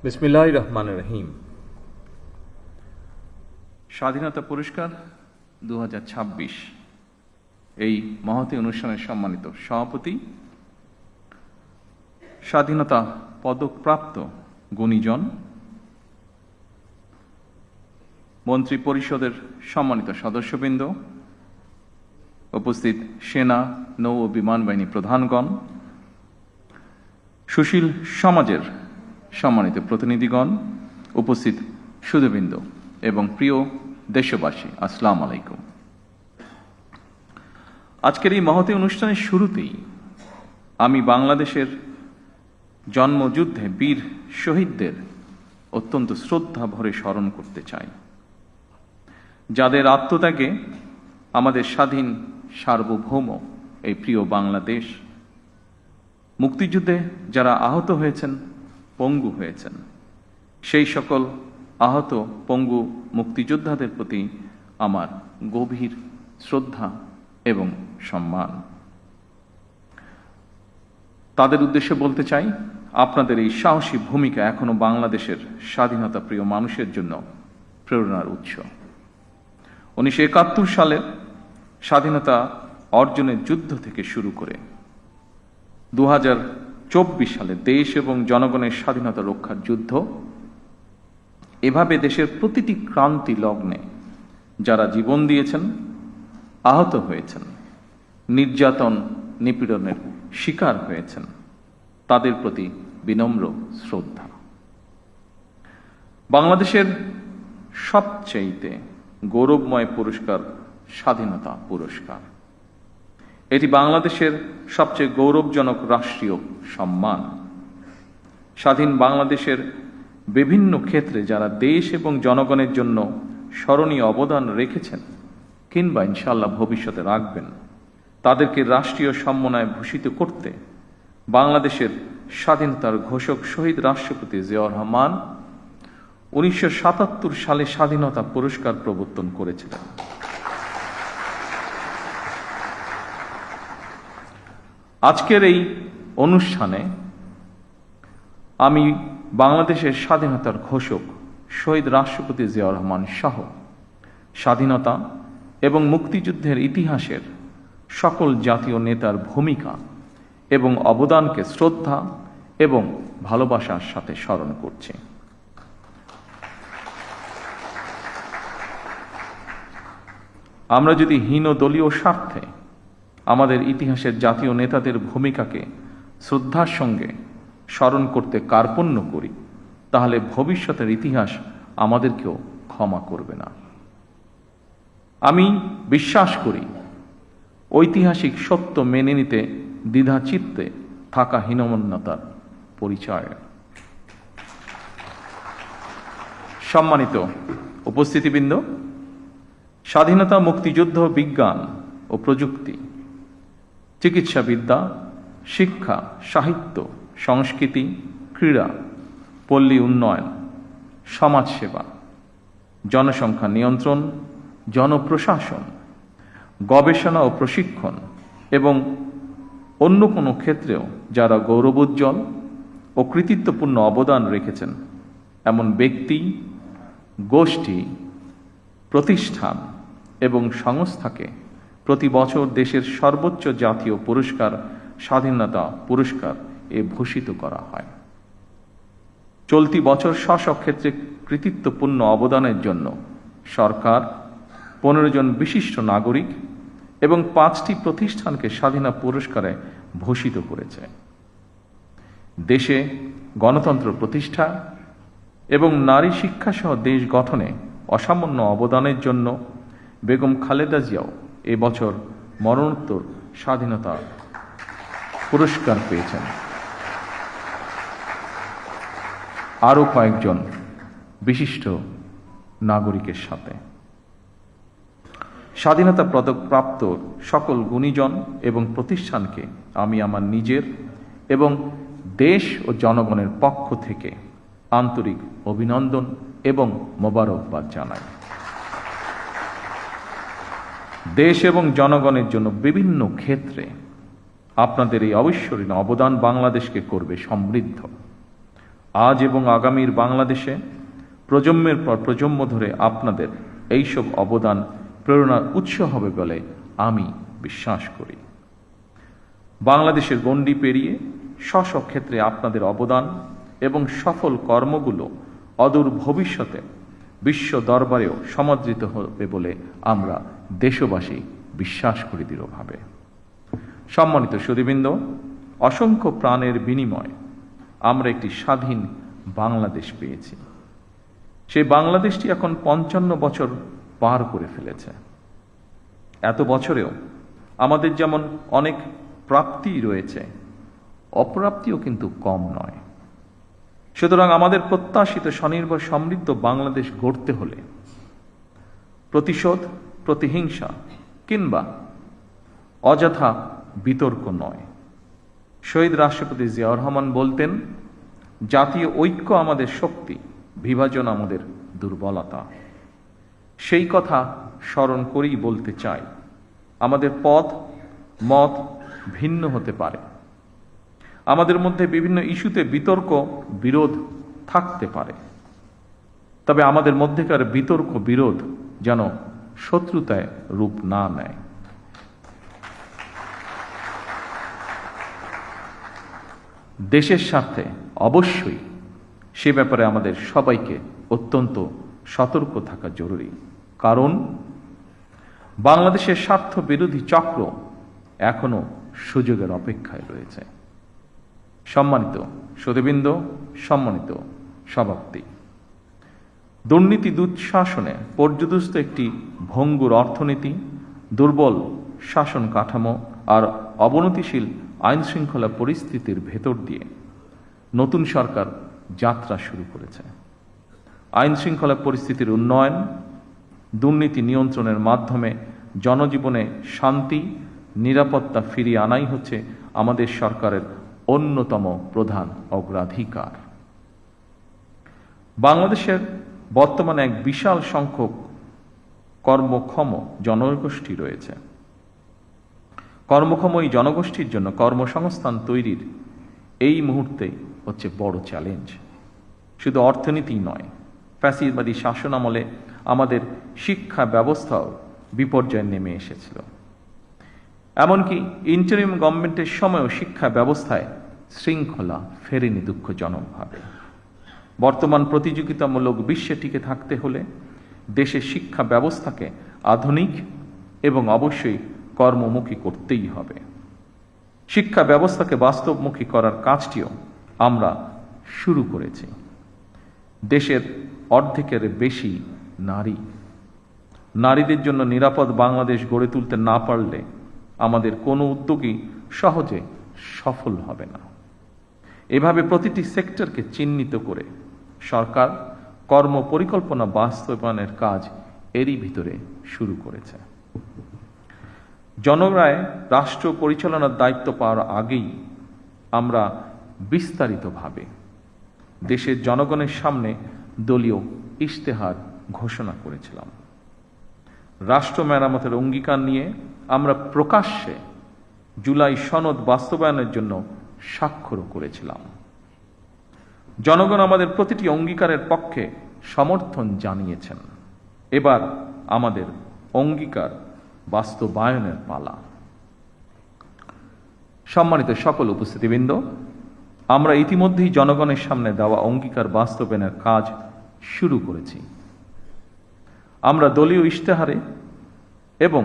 বিসমিল্লাহির রহমানির রহিম। স্বাধীনতা পুরস্কার 2026 এই মহতী অনুষ্ঠানের সম্মানিত সভাপতি, স্বাধীনতা পদকপ্রাপ্ত গুণীজন, মন্ত্রী পরিষদের সম্মানিত সদস্যবৃন্দ, উপস্থিত সেনা, নৌ ও বিমান বাহিনী প্রধানগণ, সুশীল সমাজের সম্মানিত প্রতিনিধিগণ, উপস্থিত সুধীবৃন্দ এবং প্রিয় দেশবাসী, আসসালামু আলাইকুম। আজকের এই মহতী অনুষ্ঠানের শুরুতেই আমি বাংলাদেশের জন্মযুদ্ধে বীর শহীদদের অত্যন্ত শ্রদ্ধা ভরে স্মরণ করতে চাই, যাদের আত্মত্যাগে আমাদের স্বাধীন সার্বভৌম এই প্রিয় বাংলাদেশ, মুক্তিযুদ্ধে যারা আহত হয়েছেন, পঙ্গু হয়েছেন, সেই সকল আহত পঙ্গু মুক্তিযোদ্ধাদের প্রতি আমার গভীর শ্রদ্ধা এবং সম্মান। তাদের উদ্দেশ্যে বলতে চাই, আপনাদের এই সাহসী ভূমিকা এখনো বাংলাদেশের স্বাধীনতা প্রিয় মানুষের জন্য প্রেরণার উৎস। 1971 সালের স্বাধীনতা অর্জনের যুদ্ধ থেকে শুরু করে 2024 সালে দেশ এবং জনগণের স্বাধীনতা রক্ষার যুদ্ধ, এভাবে দেশের প্রতিটি ক্রান্তি লগ্নে যারা জীবন দিয়েছেন, আহত হয়েছেন, নির্যাতন নিপীড়নের শিকার হয়েছেন, তাদের প্রতি বিনম্র শ্রদ্ধা। বাংলাদেশের সবচেয়ে গৌরবময় পুরস্কার স্বাধীনতা পুরস্কার। এটি বাংলাদেশের সবচেয়ে গৌরবজনক রাষ্ট্রীয় সম্মান। স্বাধীন বাংলাদেশের বিভিন্ন ক্ষেত্রে যারা দেশ এবং জনগণের জন্য স্মরণীয় অবদান রেখেছেন কিংবা ইনশাআল্লাহ ভবিষ্যতে রাখবেন, তাদেরকে রাষ্ট্রীয় সম্মাননায় ভূষিত করতে বাংলাদেশের স্বাধীনতার ঘোষক শহীদ রাষ্ট্রপতি জিয়াউর রহমান 1977 সালে স্বাধীনতা পুরস্কার প্রবর্তন করেছিলেন। আজকের এই অনুষ্ঠানে আমি বাংলাদেশের স্বাধীনতার ঘোষক শহীদ রাষ্ট্রপতি জিয়াউর রহমান সহ স্বাধীনতা এবং মুক্তিযুদ্ধের ইতিহাসের সকল জাতীয় নেতার ভূমিকা এবং অবদানকে শ্রদ্ধা এবং ভালোবাসার সাথে স্মরণ করছি। আমরা যদি হীন দলীয় স্বার্থে আমাদের ইতিহাসের জাতীয় নেতাদের ভূমিকাকে শ্রদ্ধার সঙ্গে স্মরণ করতে কার্পণ্য করি, তাহলে ভবিষ্যতের ইতিহাস আমাদেরকেও ক্ষমা করবে না। আমি বিশ্বাস করি, ঐতিহাসিক সত্য মেনে নিতে দ্বিধাচিত্তে থাকা হীনমন্যতার পরিচয়। সম্মানিত উপস্থিতিবৃন্দ, স্বাধীনতা, মুক্তিযুদ্ধ, বিজ্ঞান ও প্রযুক্তি, চিকিৎসাবিদ্যা, শিক্ষা, সাহিত্য, সংস্কৃতি, ক্রীড়া, পল্লী উন্নয়ন, সমাজসেবা, জনসংখ্যা নিয়ন্ত্রণ, জনপ্রশাসন, গবেষণা ও প্রশিক্ষণ এবং অন্য কোনো ক্ষেত্রেও যারা গৌরবোজ্জ্বল ও কৃতিত্বপূর্ণ অবদান রেখেছেন, এমন ব্যক্তি, গোষ্ঠী, প্রতিষ্ঠান এবং সংস্থাকে প্রতি বছর দেশের সর্বোচ্চ জাতীয় পুরস্কার স্বাধীনতা পুরস্কার ভূষিত করা হয়। চলতি বছর স্ব ক্ষেত্রে কৃতিত্বপূর্ণ অবদানের জন্য সরকার 15 জন বিশিষ্ট নাগরিক এবং 5টি প্রতিষ্ঠানকে স্বাধীনতা পুরস্কারে ভূষিত করেছে। দেশে গণতন্ত্র প্রতিষ্ঠা এবং নারী শিক্ষা সহ দেশ গঠনে অসামান্য অবদানের জন্য বেগম খালেদা জিয়াও এবছর মরণোত্তর স্বাধীনতা পুরস্কার পেয়েছেন। আরও কয়েকজন বিশিষ্ট নাগরিকের সাথে স্বাধীনতা পদকপ্রাপ্ত সকল গুণীজন এবং প্রতিষ্ঠানকে আমি আমার নিজের এবং দেশ ও জনগণের পক্ষ থেকে আন্তরিক অভিনন্দন এবং মোবারকবাদ জানাই। দেশ এবং জনগণের জন্য বিভিন্ন ক্ষেত্রে আপনাদের এই অবিস্মরণীয় অবদান বাংলাদেশকে করবে সমৃদ্ধ। আজ এবং আগামীর বাংলাদেশে প্রজন্মের পর প্রজন্ম ধরে আপনাদের এইসব অবদান প্রেরণার উৎস হবে বলে আমি বিশ্বাস করি। বাংলাদেশের গণ্ডি পেরিয়ে স্ব ক্ষেত্রে আপনাদের অবদান এবং সফল কর্মগুলো অদূর ভবিষ্যতে বিশ্ব দরবারেও সমাদৃত হবে বলে আমরা দেশবাসী বিশ্বাস করি দৃঢ়ভাবে। সম্মানিত সুধীবৃন্দ, অসংখ্য প্রাণের বিনিময়ে আমরা একটি স্বাধীন বাংলাদেশ পেয়েছি। সেই বাংলাদেশটি এখন 55 বছর পার করে ফেলেছে। এত বছরেও আমাদের যেমন অনেক প্রাপ্তি রয়েছে, অপ্রাপ্তিও কিন্তু কম নয়। সুতরাং আমাদের প্রত্যাশিত স্বনির্ভর সমৃদ্ধ বাংলাদেশ গড়তে হলে প্রতিশোধ, প্রতিহিংসা কিংবা অযথা বিতর্ক নয়। শহীদ রাষ্ট্রপতি জিয়াউর রহমান বলতেন, জাতীয় ঐক্য আমাদের শক্তি, বিভাজন আমাদের দুর্বলতা। সেই কথা স্মরণ করেই বলতে চাই, আমাদের পথ মত ভিন্ন হতে পারে, আমাদের মধ্যে বিভিন্ন ইস্যুতে বিতর্ক বিরোধ থাকতে পারে, তবে আমাদের মধ্যেকার বিতর্ক বিরোধ যেন শত্রুতায় রূপ না নেয়। দেশের স্বার্থে অবশ্যই সে ব্যাপারে আমাদের সবাইকে অত্যন্ত সতর্ক থাকা জরুরি, কারণ বাংলাদেশের স্বার্থ বিরোধী চক্র এখনো সুযোগের অপেক্ষায় রয়েছে। সম্মানিত সুধীবৃন্দ, সম্মানিত সভাপতি, দুর্নীতি দুঃশাসনে পর্যদস্ত একটি ভঙ্গুর অর্থনীতি, দুর্বল শাসন কাঠামো আর অবনতিশীল আইন শৃঙ্খলা পরিস্থিতির ভেতর দিয়ে নতুন সরকার যাত্রা শুরু করেছে। আইন শৃঙ্খলা পরিস্থিতির উন্নয়ন, দুর্নীতি নিয়ন্ত্রণের মাধ্যমে জনজীবনে শান্তি নিরাপত্তা ফিরিয়ে আনাই হচ্ছে আমাদের সরকারের অন্যতম প্রধান অগ্রাধিকার। বাংলাদেশের বর্তমানে এক বিশাল সংখ্যক কর্মক্ষম জনগোষ্ঠী রয়েছে। কর্মক্ষম এই জনগোষ্ঠীর জন্য কর্মসংস্থান তৈরির এই মুহূর্তে হচ্ছে বড় চ্যালেঞ্জ। শুধু অর্থনীতি নয়, ফ্যাসিবাদী শাসন আমলে আমাদের শিক্ষা ব্যবস্থাও বিপর্যয়ে নেমে এসেছিল। এমনকি ইন্টারিম গভর্নমেন্টের সময়ও শিক্ষা ব্যবস্থায় শৃঙ্খলা ফেরেনি দুঃখজনকভাবে। বর্তমান প্রতিযোগিতামূলক বিশ্বে টিকে থাকতে হলে দেশের শিক্ষা ব্যবস্থাকে আধুনিক এবং অবশ্যই কর্মমুখী করতেই হবে। শিক্ষা ব্যবস্থাকে বাস্তবমুখী করার কাজটিও আমরা শুরু করেছি। দেশের অর্ধেকের বেশি নারী। নারীদের জন্য নিরাপদ বাংলাদেশ গড়ে তুলতে না পারলে আমাদের কোনো উদ্যোগই সহজে সফল হবে না। এভাবে প্রতিটি সেক্টরকে চিহ্নিত করে সরকার কর্ম পরিকল্পনা বাস্তবায়নের কাজ এরই ভিতরে শুরু করেছে। জনগণের রাষ্ট্র পরিচালনার দায়িত্ব পাওয়ার আগেই আমরা বিস্তারিতভাবে দেশের জনগণের সামনে দলীয় ইশতেহার ঘোষণা করেছিলাম। রাষ্ট্র মেরামতের অঙ্গীকার নিয়ে আমরা প্রকাশ্যে জুলাই সনদ বাস্তবায়নের জন্য স্বাক্ষর করেছিলাম। জনগণ আমাদের প্রতিটি অঙ্গীকারের পক্ষে সমর্থন জানিয়েছেন। এবার আমাদের অঙ্গীকার বাস্তবায়নের পালা। সম্মানিত সকল উপস্থিতিবৃন্দ, আমরা ইতিমধ্যেই জনগণের সামনে দেওয়া অঙ্গীকার বাস্তবায়নের কাজ শুরু করেছি। আমরা দলীয় ইশতেহারে এবং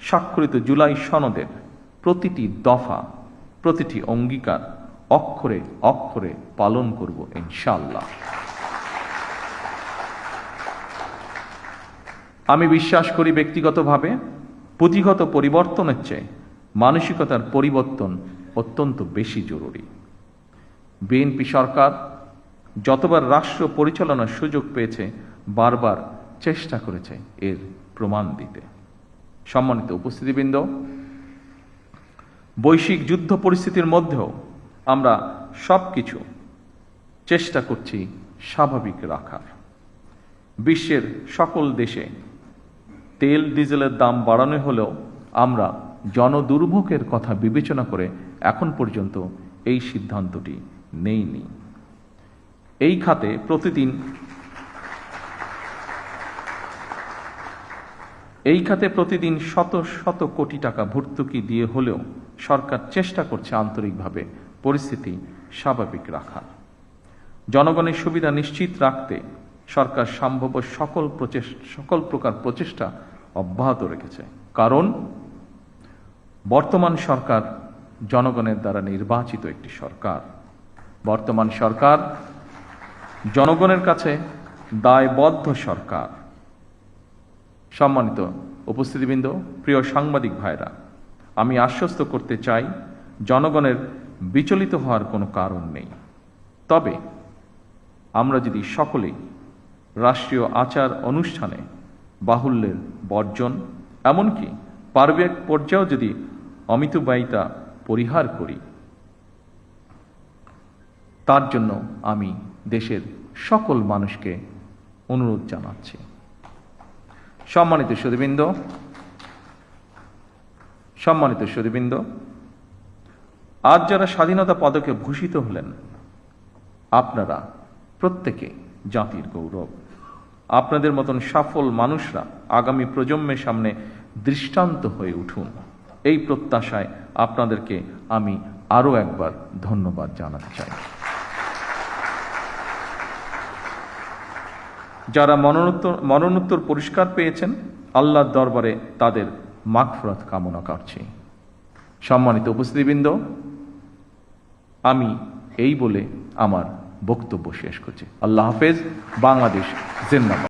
স্বাক্ষরিত জুলাই সনদের প্রতিটি দফা, প্রতিটি অঙ্গীকার অক্ষরে অক্ষরে পালন করব ইনশাআল্লাহ। আমি বিশ্বাস করি ব্যক্তিগতভাবে পুঁথিগত পরিবর্তনের চেয়ে মানসিকতার পরিবর্তন অত্যন্ত বেশি জরুরি। বিএনপি সরকার যতবার রাষ্ট্র পরিচালনার সুযোগ পেয়েছে বারবার চেষ্টা করেছে এর প্রমাণ দিতে। সম্মানিত উপস্থিতিবৃন্দ, বৈশ্বিক যুদ্ধ পরিস্থিতির মধ্যেও আমরা সবকিছু চেষ্টা করছি স্বাভাবিক রাখার। বিশ্বের সকল দেশে তেল ডিজেলের দাম বাড়ানো হলেও আমরা জনদুর্ভোগের কথা বিবেচনা করে এখন পর্যন্ত এই সিদ্ধান্তটি নেইনি। এই খাতে প্রতিদিন শত শত কোটি টাকা ভর্তুকি দিয়ে হলেও সরকার চেষ্টা করছে আন্তরিকভাবে পরিস্থিতি স্বাভাবিক রাখার। জনগণের সুবিধা নিশ্চিত রাখতে সরকার সম্ভাব্য সকল প্রকার প্রচেষ্টা অব্যাহত রেখেছে। কারণ বর্তমান সরকার জনগণের দ্বারা নির্বাচিত একটি সরকার। বর্তমান সরকার জনগণের কাছে দায়বদ্ধ সরকার। সম্মানিত উপস্থিতিবৃন্দ, প্রিয় সাংবাদিক ভাইরা, আমি আশ্বস্ত করতে চাই জনগণের বিচলিত হওয়ার কোনো কারণ নেই। তবে আমরা যদি সকলেই রাষ্ট্রীয় আচার অনুষ্ঠানে বাহুল্যের বর্জন, এমনকি পারিবারিক পর্যায়েও যদি অমিতব্যয়িতা পরিহার করি, তার জন্য আমি দেশের সকল মানুষকে অনুরোধ জানাচ্ছি। সম্মানিত সুধীবৃন্দ, আজ যারা স্বাধীনতা পদকে ভূষিত হলেন, আপনারা প্রত্যেকে জাতির গৌরব। আপনাদের মতন সফল মানুষরা আগামী প্রজন্মের সামনে দৃষ্টান্ত হয়ে উঠুন, এই প্রত্যাশায় আপনাদেরকে আমি আরও একবার ধন্যবাদ জানাতে চাই। যারা মরণোত্তর পুরস্কার পেয়েছেন, আল্লাহর দরবারে তাদের মাগফিরাত কামনা করছি। সম্মানিত উপস্থিতিবৃন্দ, আমি এই বলে আমার বক্তব্য শেষ করছি। আল্লাহ হাফেজ। বাংলাদেশ জিন্দাবাদ।